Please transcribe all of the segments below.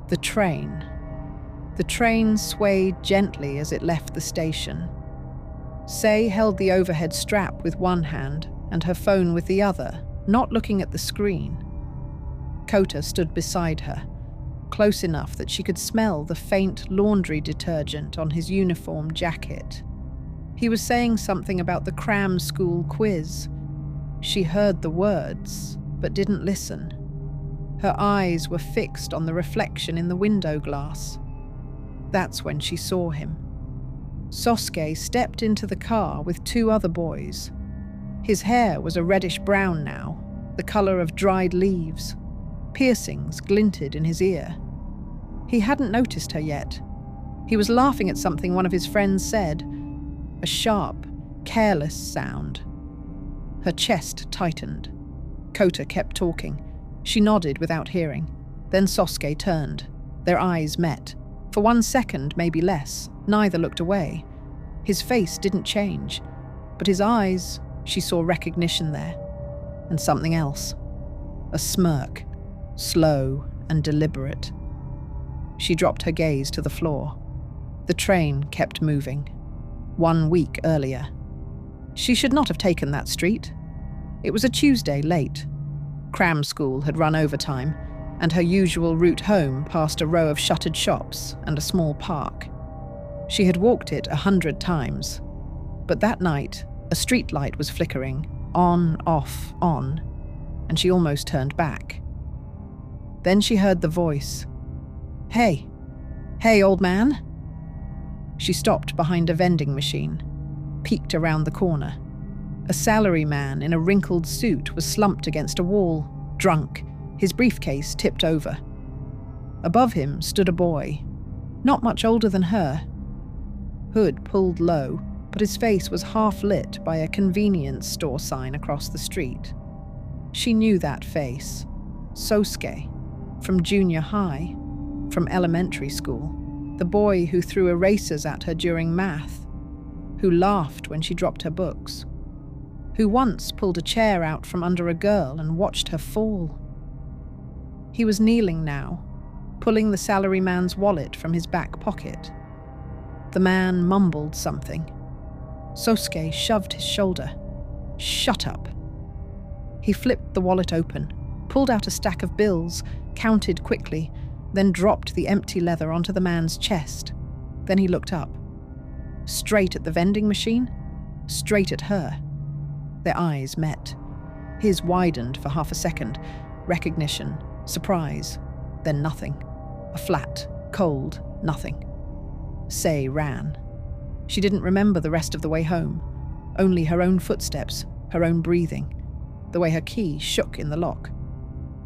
The train. The train swayed gently as it left the station. Sae held the overhead strap with one hand and her phone with the other, not looking at the screen. Kota stood beside her, close enough that she could smell the faint laundry detergent on his uniform jacket. He was saying something about the cram school quiz. She heard the words, but didn't listen. Her eyes were fixed on the reflection in the window glass. That's when she saw him. Sosuke stepped into the car with two other boys. His hair was a reddish-brown now, the color of dried leaves. Piercings glinted in his ear. He hadn't noticed her yet. He was laughing at something one of his friends said, a sharp, careless sound. Her chest tightened. Kota kept talking. She nodded without hearing. Then Sosuke turned. Their eyes met. For 1 second, maybe less, neither looked away. His face didn't change, but his eyes, she saw recognition there. And something else. A smirk, slow and deliberate. She dropped her gaze to the floor. The train kept moving. 1 week earlier. She should not have taken that street. It was a Tuesday late. Cram school had run overtime, and her usual route home passed a row of shuttered shops and a small park. She had walked it 100 times. But that night, a street light was flickering, on, off, on, and she almost turned back. Then she heard the voice. Hey, old man. She stopped behind a vending machine, peeked around the corner. A salaryman in a wrinkled suit was slumped against a wall, drunk, his briefcase tipped over. Above him stood a boy, not much older than her. Hood pulled low, but his face was half lit by a convenience store sign across the street. She knew that face. Sosuke, from junior high, from elementary school. The boy who threw erasers at her during math, who laughed when she dropped her books, who once pulled a chair out from under a girl and watched her fall. He was kneeling now, pulling the salaryman's wallet from his back pocket. The man mumbled something. Sosuke shoved his shoulder. Shut up. He flipped the wallet open, pulled out a stack of bills, counted quickly, then dropped the empty leather onto the man's chest. Then he looked up. Straight at the vending machine, straight at her. Their eyes met. His widened for half a second. Recognition, surprise, then nothing. A flat, cold nothing. Sae ran. She didn't remember the rest of the way home. Only her own footsteps, her own breathing, the way her key shook in the lock.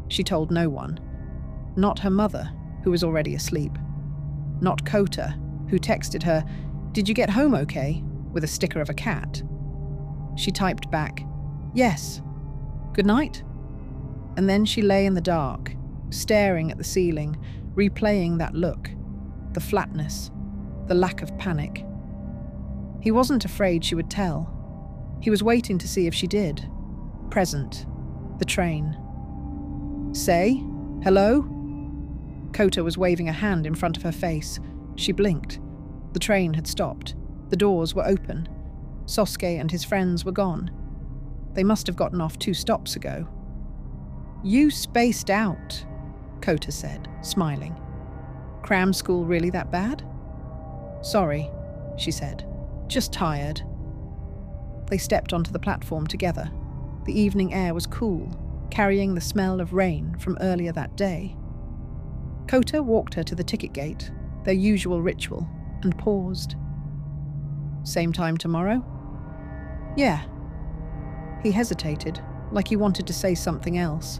She told no one. Not her mother, who was already asleep. Not Kota, who texted her, "Did you get home okay?" with a sticker of a cat. She typed back, "Yes. Good night?" And then she lay in the dark, staring at the ceiling, replaying that look, the flatness, the lack of panic. He wasn't afraid she would tell. He was waiting to see if she did. Present. The train. Sae? Hello? Kota was waving a hand in front of her face. She blinked. The train had stopped. The doors were open. Sosuke and his friends were gone. They must have gotten off 2 stops ago. You spaced out, Kota said, smiling. Cram school really that bad? Sorry, she said. Just tired. They stepped onto the platform together. The evening air was cool, carrying the smell of rain from earlier that day. Kota walked her to the ticket gate, their usual ritual, and paused. Same time tomorrow? Yeah. He hesitated, like he wanted to say something else.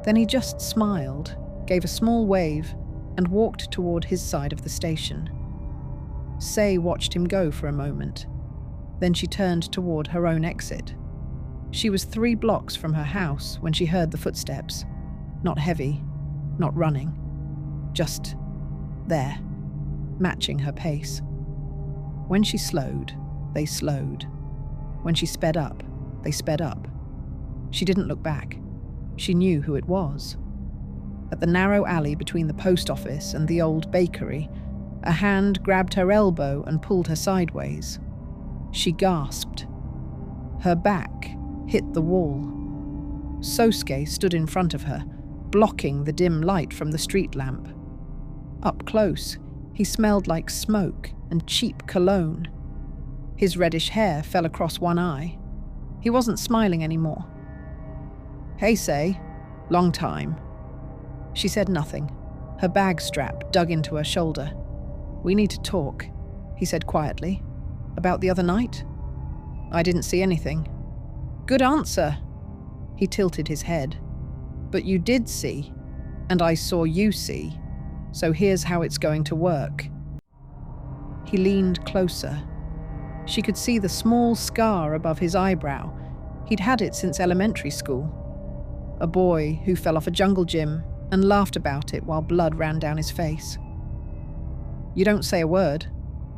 Then he just smiled, gave a small wave, and walked toward his side of the station. Sae watched him go for a moment. Then she turned toward her own exit. She was 3 blocks from her house when she heard the footsteps. Not heavy, not running. Just there, matching her pace. When she slowed, they slowed. When she sped up, they sped up. She didn't look back. She knew who it was. At the narrow alley between the post office and the old bakery, a hand grabbed her elbow and pulled her sideways. She gasped. Her back hit the wall. Sosuke stood in front of her, blocking the dim light from the street lamp. Up close, he smelled like smoke and cheap cologne. His reddish hair fell across one eye. He wasn't smiling anymore. "Hey, Sae. Long time." She said nothing. Her bag strap dug into her shoulder. "We need to talk," he said quietly. "About the other night?" "I didn't see anything." "Good answer." He tilted his head. "But you did see, and I saw you see. So here's how it's going to work." He leaned closer. She could see the small scar above his eyebrow. He'd had it since elementary school. A boy who fell off a jungle gym and laughed about it while blood ran down his face. "You don't say a word?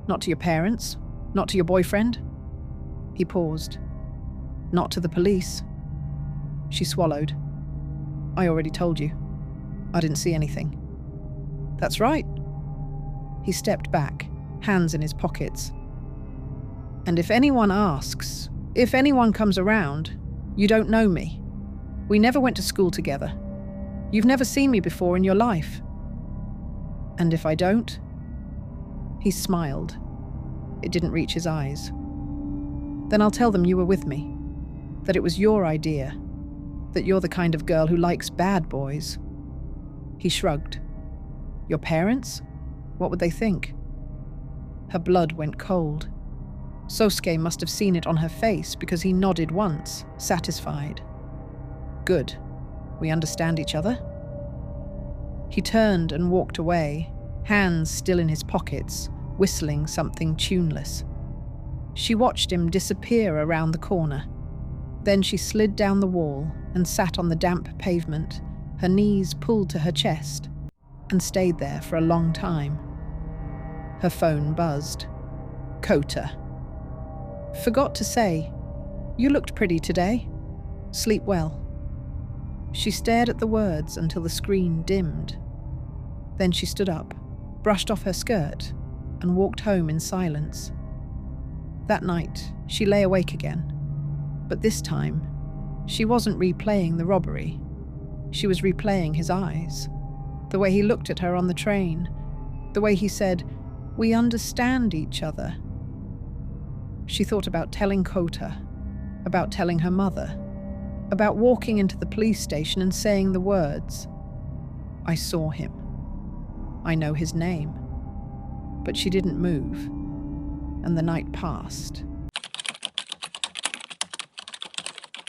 Not to your parents? Not to your boyfriend?" He paused. "Not to the police." She swallowed. "I already told you. I didn't see anything." "That's right." He stepped back, hands in his pockets. "And if anyone asks, if anyone comes around, you don't know me. We never went to school together. You've never seen me before in your life. And if I don't?" He smiled. It didn't reach his eyes. "Then I'll tell them you were with me, that it was your idea, that you're the kind of girl who likes bad boys." He shrugged. "Your parents? What would they think?" Her blood went cold. Sosuke must have seen it on her face because he nodded once, satisfied. "Good. We understand each other?" He turned and walked away, hands still in his pockets, whistling something tuneless. She watched him disappear around the corner. Then she slid down the wall and sat on the damp pavement, her knees pulled to her chest, and stayed there for a long time. Her phone buzzed. Kota. "Forgot to say, you looked pretty today. Sleep well." She stared at the words until the screen dimmed. Then she stood up, brushed off her skirt, and walked home in silence. That night, she lay awake again. But this time, she wasn't replaying the robbery. She was replaying his eyes. The way he looked at her on the train. The way he said, "We understand each other." She thought about telling Kota, about telling her mother, about walking into the police station and saying the words, "I saw him. I know his name." But she didn't move, and the night passed.